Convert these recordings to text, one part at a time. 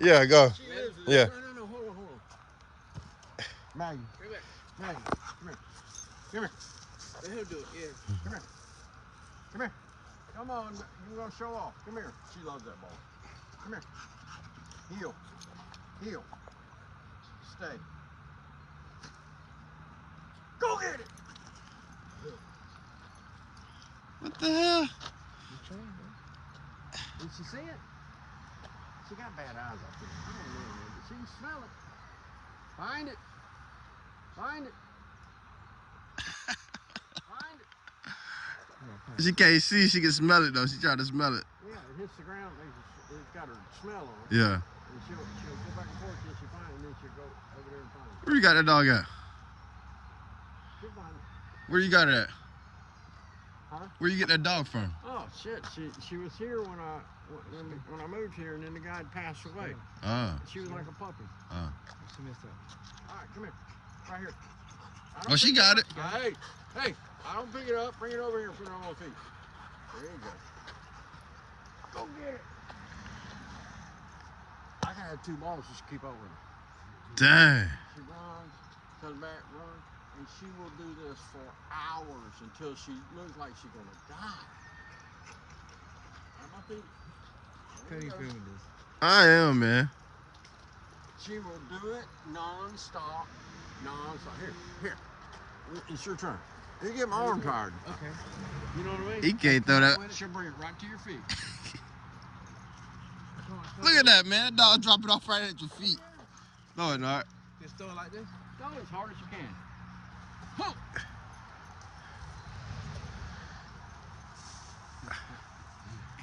Yeah, go. She lives with Yeah. No, hold on. Maggie. Come here. Maggie, come here. Come here. Let him do it, yeah. Come here. Come here. Come on, you're gonna show off. Come here. She loves that ball. Come here. Heel. Heel. Stay. Go get it! What the hell? Did she see it? She got bad eyes up there. I don't know, man, but she can smell it. Find it. Find it. Find it. She can't see, she can smell it though. She trying to smell it. Yeah, it hits the ground, it's got her smell on it. Yeah. And she'll go back and forth till she finds it, and then she'll go over there and find it. Where you got that dog at? She'll find it. Where you got it at? Huh? Where you get that dog from? Oh shit! She was here when I moved here, and then the guy had passed away. She was like a puppy. She missed that. All right, come here, right here. Oh, she got it. Hey, I don't pick it up. Bring it over here and put it on my feet. There you go. Go get it. I gotta have 2 balls just to keep up with her. Dang. She runs, comes back, runs. And she will do this for hours until she looks like she's gonna die. How about these? How you feeling this? I am, man. She will do it non-stop. Here. It's your turn. You get my arm tired. Okay. You know what I mean? He can't throw that. She'll bring it right to your feet. Look at that, man. That dog dropping off right at your feet. No, it's not. Just throw it like this? Go as hard as you can. Huh.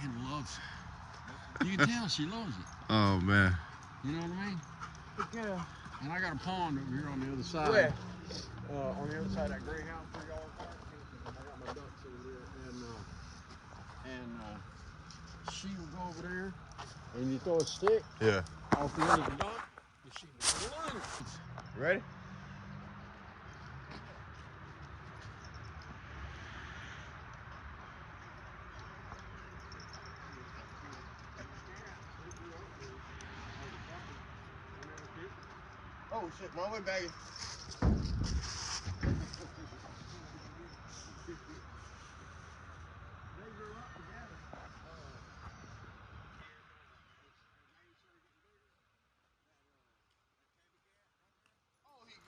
And loves it. You can tell she loves it. Oh, man. You know what I mean? Yeah. And I got a pond over here on the other side. Where? On the other side of that gray house, 3-yard park. I got my ducks over there, and she will go over there, and you throw a stick. Yeah. Off the end of the dock, and she will run. Ready? Oh shit, wrong way, baggy.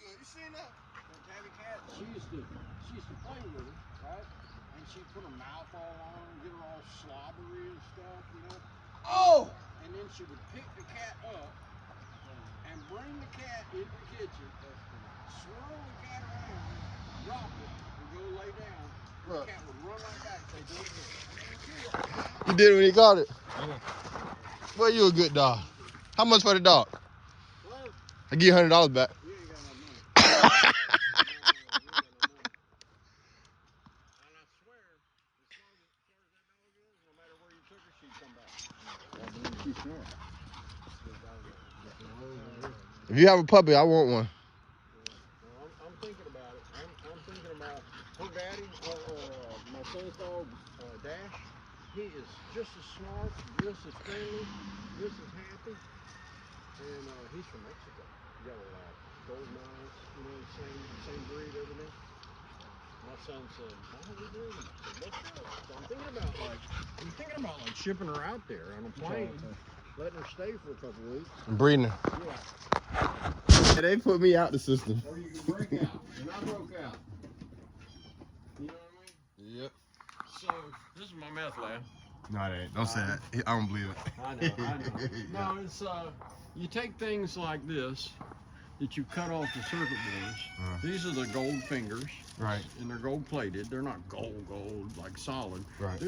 You seen that? That tabby cat, she used to play with her, right? And she'd put her mouth all on her, get her all slobbery and stuff, you know? Oh! And then she would pick the cat up and bring the cat into the kitchen, swirl the cat around, drop it, and go lay down. The cat would run right back and say, do it again. You did it when he got it. Yeah. Well, you a good dog. How much for the dog? Well, I give you $100 back. you ain't got no money. You ain't got no money. And I swear, as far as that dog is, no matter where you took her, she'd come back. She's smart. If you have a puppy, I want one. Well, I'm thinking about it. I'm thinking about her daddy, my son's dog, Dash. He is just as smart, just as friendly, just as happy. And he's from Mexico. Yellow golden eyes, you know, same breed, everything. My son said, "Why are we doing it?" I said, "Let's go." So I'm thinking about like shipping her out there on a plane, letting her stay for a couple of weeks. I'm breeding her. Yeah. They put me out the system. Or you can break out. And I broke out. You know what I mean? Yep. So, this is my meth lab. No, it ain't. Don't say that. I don't believe it. I know. No, it's, you take things like this that you cut off the circuit boards. These are the gold fingers. Right. And they're gold plated. They're not gold, like solid. Right.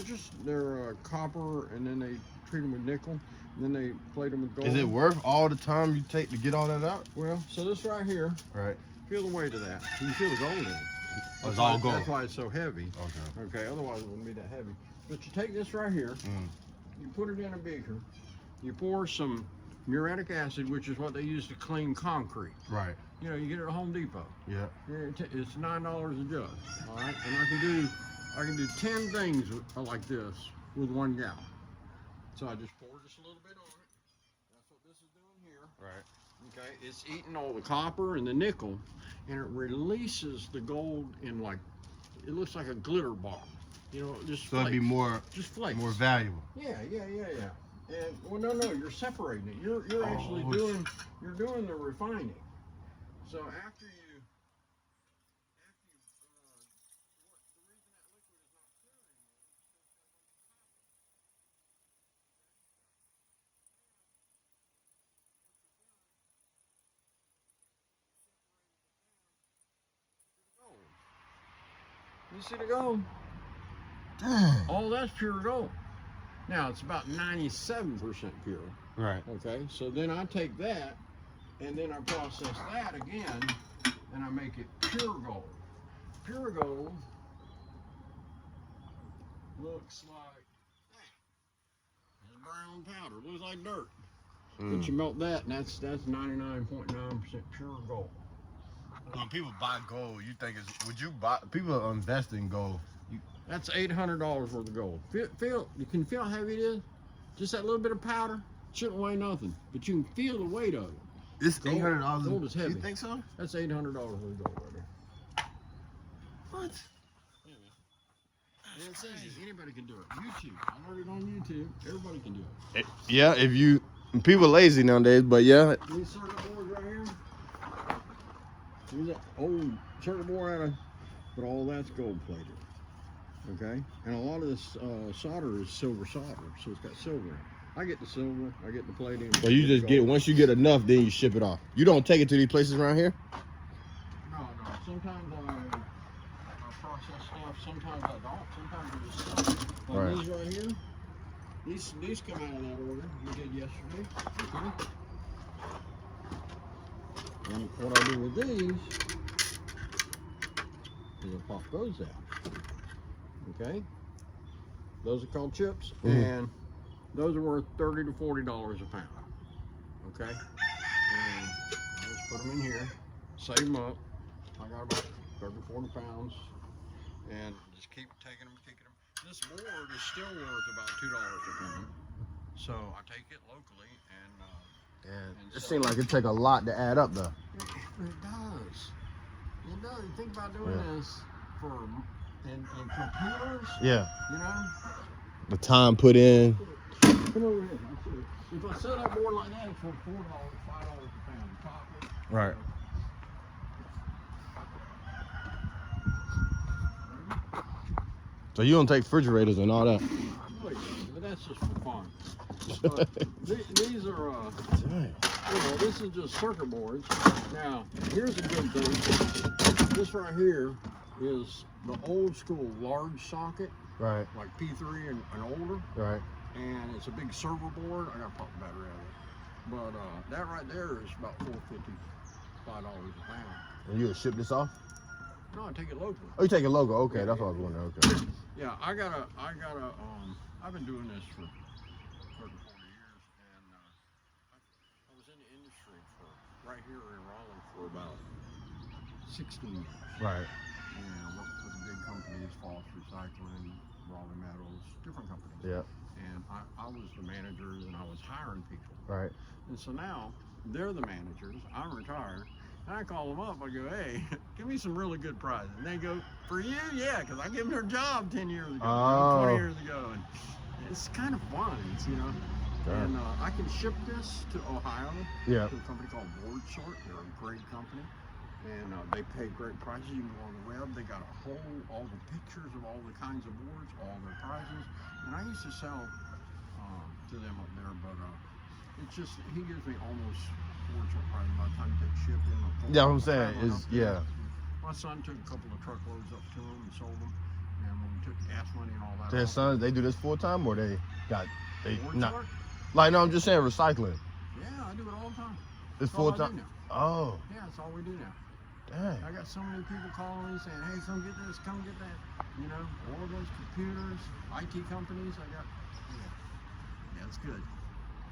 They're copper, and then they treat them with nickel, and then they plate them with gold. Is it worth all the time you take to get all that out? Well, so this right here, Right. feel the weight of that. You can feel the gold in it. Oh, it's all gold. That's why it's so heavy. Okay. Okay, otherwise it wouldn't be that heavy. But you take this right here, you put it in a beaker, you pour some muriatic acid, which is what they use to clean concrete. Right. You know, you get it at Home Depot. Yeah. It's $9 a jug, all right? And I can do 10 things like this with 1 gallon. So I just pour just a little bit on it. That's what this is doing Right. Okay, it's eating all the copper and the nickel, and it releases the gold in like, it looks like a glitter ball. You know, just So it'd be more flakes. more valuable. Yeah. And well, no, you're separating it. You're actually doing the refining. So after you You see the gold? Dang. All that's pure gold. Now it's about 97% pure. Right. Okay, so then I take that and then I process that again and I make it pure gold. Pure gold looks like brown powder, looks like dirt. But you melt that and that's 99.9% pure gold. When people buy gold, you think it's, would you buy, people invest in gold. That's $800 worth of gold. You can feel how heavy it is? Just that little bit of powder shouldn't weigh nothing, but you can feel the weight of it. It's $800. Gold is heavy. You think so? That's $800 worth of gold right there. What? Yeah, man. It's easy. Anybody can do it. YouTube. I learned it on YouTube. Everybody can do it. Yeah, if you, people lazy nowadays, but yeah. These circuit boards right here. These are old circuit board but all that's gold plated. Okay, and a lot of this solder is silver solder, so it's got silver in it. I get the silver, I get the plating. So you just get, once you get enough, then you ship it off. You don't take it to these places around here? No. Sometimes I process stuff. Sometimes I don't. Sometimes I just sell it. Like Right. these right here. These come out of that order we did yesterday. Okay. And what I do with these is I pop those out. Okay. Those are called chips, and those are worth $30 to $40 a pound. Okay. And I just put them in here, save them up. I got about 30, 40 pounds, and just keep taking them, kicking them. This board is still worth about $2 a pound, so I take it locally and It seems like it take a lot to add up, though. it does. It does. You think about doing this for in computers. Yeah. You know. The time put in. Come over here. If I sell that board like that, it's for $4, $5 a pound. Copper. Right. So you don't take refrigerators and all that? Oh, yeah, but that's just for fun. But these are, this is just circuit boards. Now, here's a good thing. This right here is the old school large socket. Right. Like P3 and older. Right. And it's a big server board. I got to pop the battery out of it. But that right there is about $4.50, $5 a pound. And you'll ship this off? No, I take it locally. Oh, you take it local? Okay, that's what I was wondering. Okay. Yeah, I've been doing this for 30, 40 years, and I was in the industry right here in Raleigh for about 16 years. Right. And I worked for the big companies, Rodgers Recycling, Raleigh Metals, different companies. Yeah. And I was the manager, and I was hiring people. Right. And so now they're the managers. I'm retired. And I call them up. I go, hey, give me some really good prizes. And they go, for you? Yeah, because I gave them their job 10 years ago, 20 years ago. And it's kind of fun, you know. Sure. And I can ship this to Ohio to a company called Board Sort. They're a great company. And they pay great prices. You can go on the web. They got all the pictures of all the kinds of boards, all their prices. And I used to sell to them up there, but it's just, he gives me almost fortune price by the time you take shipping. Yeah, what I'm saying is, My son took a couple of truckloads up to him and sold them. And when we took gas money and all that. Their sons, they do this full time, or they not? Sort? Like, no, I'm just saying recycling. Yeah, I do it all the time. It's full time. Oh. Yeah, that's all we do now. Dang. I got so many people calling me saying, hey, come get this, come get that. You know, organs, computers, IT companies. Yeah, it's good.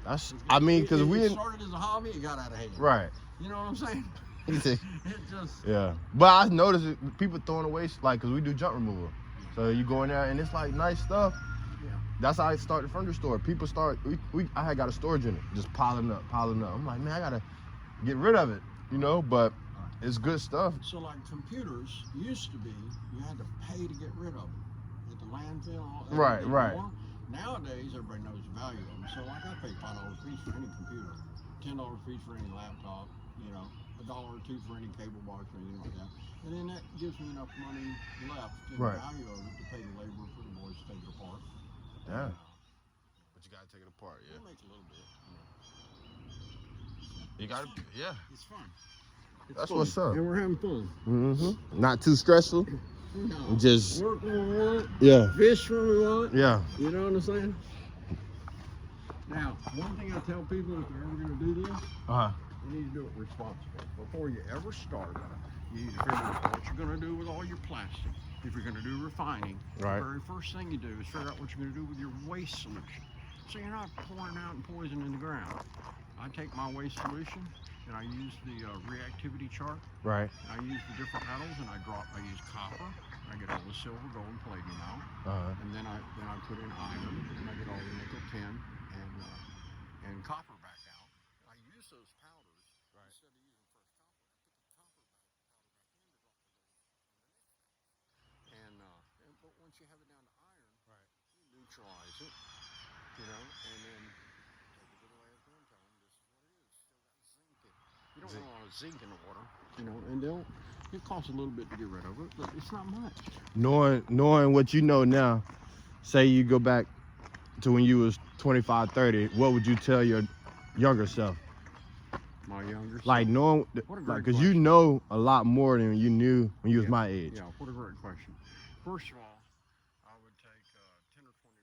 That's, I mean, because it started as a hobby, it got out of hand. Right. You know what I'm saying? It just. Yeah. But I noticed people throwing away, like, because we do junk removal. So you go in there and it's like nice stuff. Yeah. That's how I started the furniture store. People start. I had got a storage unit, just piling up. I'm like, man, I gotta get rid of it, you know. But it's good stuff. So like computers used to be, you had to pay to get rid of them at the landfill. Right. Nowadays, everybody knows the value of them. So like I pay $5 fees for any computer, $10 fees for any laptop, you know, $1 or $2 for any cable box or anything like that. And then that gives me enough money left in the value of it to pay the labor for the boys to take it apart. Yeah. But you gotta take it apart, yeah. We'll make a little bit. You gotta, yeah. It's fun. That's what's up. And we're having fun. Mm-hmm. Not too stressful. No. Just work when we want. Yeah. Fish when we want. Yeah. You know what I'm saying? Now, one thing I tell people, if they're ever going to do this, you need to do it responsibly. Before you ever start, you need to figure out what you're going to do with all your plastic. If you're going to do refining, the very first thing you do is figure out what you're going to do with your waste solution. So you're not pouring out and poison in the ground. I take my waste solution and I use the reactivity chart. Right. I use the different metals and I use copper. I get all the silver, gold, and palladium out. And then I put in iron and I get all the nickel, tin, and copper back out. I use those powders instead of using fresh copper. I put the copper back underneath. But once you have it down to iron, you neutralize it, you know, and then take it to the landfill and tell them this is what it is. Still got zinc in it. You don't want a lot of zinc in the water, you know, and it costs a little bit to get rid of it, but it's not much. Knowing what you know now, say you go back to when you was 25, 30, what would you tell your younger self? My younger self? Like knowing, because you know a lot more than you knew when you was my age. Yeah, what a great question. First of all, I would take $10 or $20 a day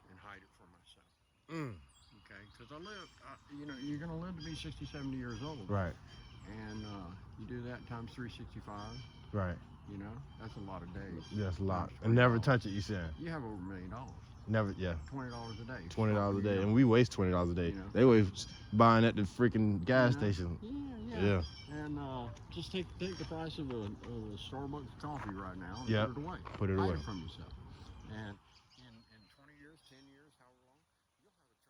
and hide it for myself. Okay, because you know, you're going to live to be 60, 70 years old. Right. And you do that times 365. Right. You know, that's a lot of days. Yeah, that's a lot. And never touch it, you said. You have over $1 million. Never, yeah. $20 a day. $20 a day, and we waste $20 a day. You know? They waste buying at the freaking gas station. Yeah. And just take the price of a Starbucks coffee right now and put it away. Put it away. Hide it from yourself. And in 20 years, 10 years, however long, you'll have a chunk of money.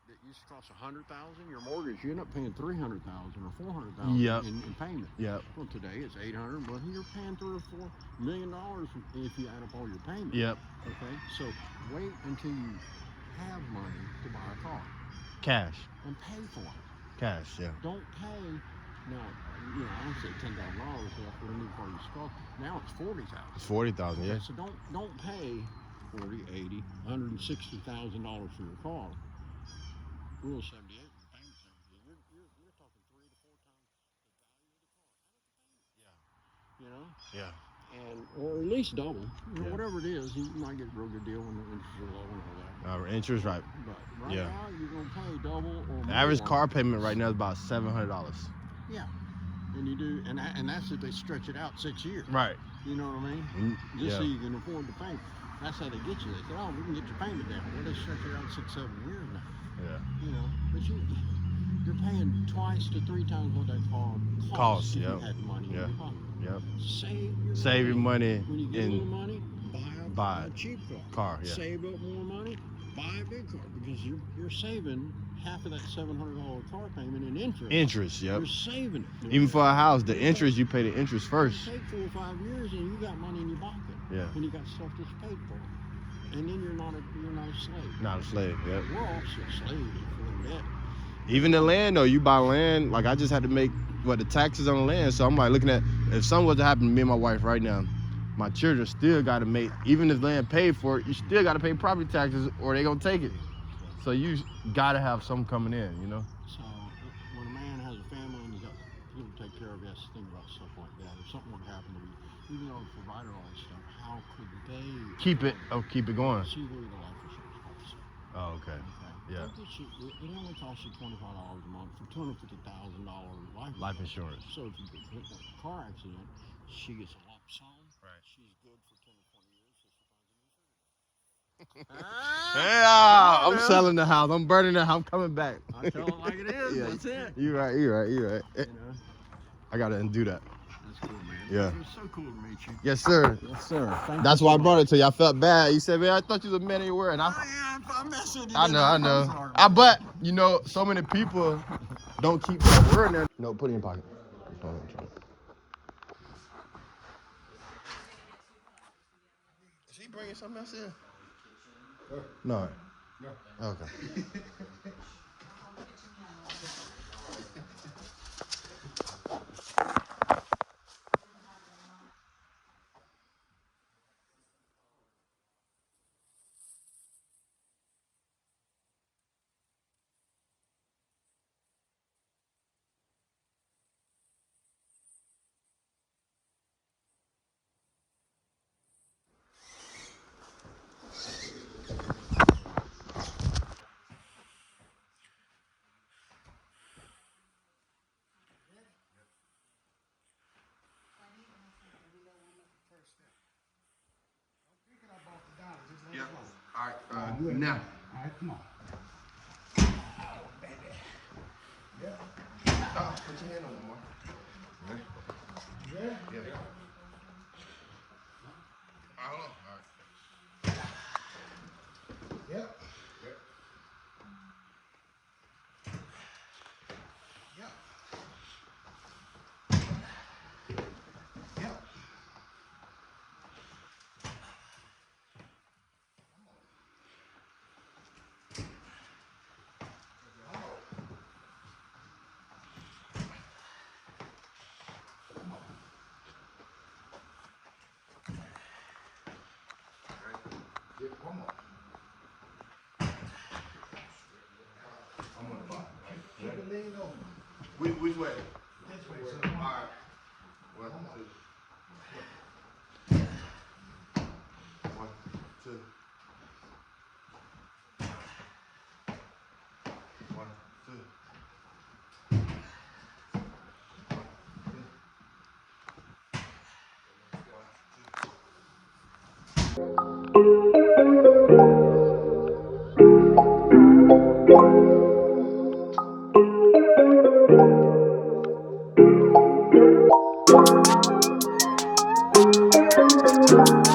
That used to cost $100,000, your mortgage, you end up paying $300,000 or $400,000 in payment. Well, today it's $800,000, but you're paying $3 or $4 million if you add up all your payments. Okay, so wait until you have money to buy a car. Cash. And pay for it. Cash, yeah. Don't pay. Now, you know, I don't say $10,000 for a new car you start. Now it's $40,000. It's $40,000, yeah. So don't pay $40,000, $80,000, $160,000 for your car. Rule 78, payment 78. You're talking 3 to 4 times the value of the car. You know? Yeah. And or at least double. You know, whatever it is, you might get a real good deal when the interest are low and all that. Interest, right? But right now, you're gonna pay double or more. The average car payment right now is about $700. Yeah. And you do, and that's if they stretch it out 6 years. Right. You know what I mean? Just so you can afford the payment. That's how they get you. They say, oh, we can get your payment down. Well, they stretch it out 6, 7 years now. Yeah. You know, but you're paying 2 to 3 times what that car costs if you had money in your pocket. Save your money. When you get a little money, buy a cheap car. Save up more money, buy a big car, because you're saving half of that $700 car payment in interest. You're saving it. Even for a house, the interest, you pay the interest first. You take 4 or 5 years and you got money in your pocket. And you got stuff that's paid for. And then you're not a slave. Not a slave, We're also slaves for that. Even the land, though, you buy land, like I just had to make, the taxes on the land. So I'm like looking at, if something was to happen to me and my wife right now, my children still got to make, even if land paid for it, you still got to pay property taxes or they going to take it. So you got to have something coming in, you know? So when a man has a family and he's got people to take care of, he has to think about stuff like that. If something would happen to me, even though they provided all this stuff, how could they keep it going? See where the life insurance costs. Oh, okay. Yeah. It only costs you $25 a month for $250,000 life insurance. So if you get hit in a car accident, she gets a lump sum. Right. She's good for 10 or 20 years. So she finds a new yeah, I'm selling the house. I'm burning the house. I'm coming back. I tell it like it is. That's it. You're right. You know? I gotta undo that. That's cool, man. Yeah. It's so cool to meet you. Yes, sir. Yes, sir. Thank That's you why so I brought much. it to you. I felt bad. You said, man, I thought you was a man of your word. And Oh, yeah, I'm messing you. I know. I'm sorry, I man. but you know, so many people don't keep that word in there. No, put it in your pocket. Is he bringing something else in? No. Okay. Yeah. All right. Now. All right, come on. Put your hand on it more. Ready? Yeah. Hold on. All right. Yep. Yep. Yep. Come on. I'm on the bottom. Keep it leaned over. Which way? This way, sir. All right. 1, 2. 1, 2. 1, 2. Thank you.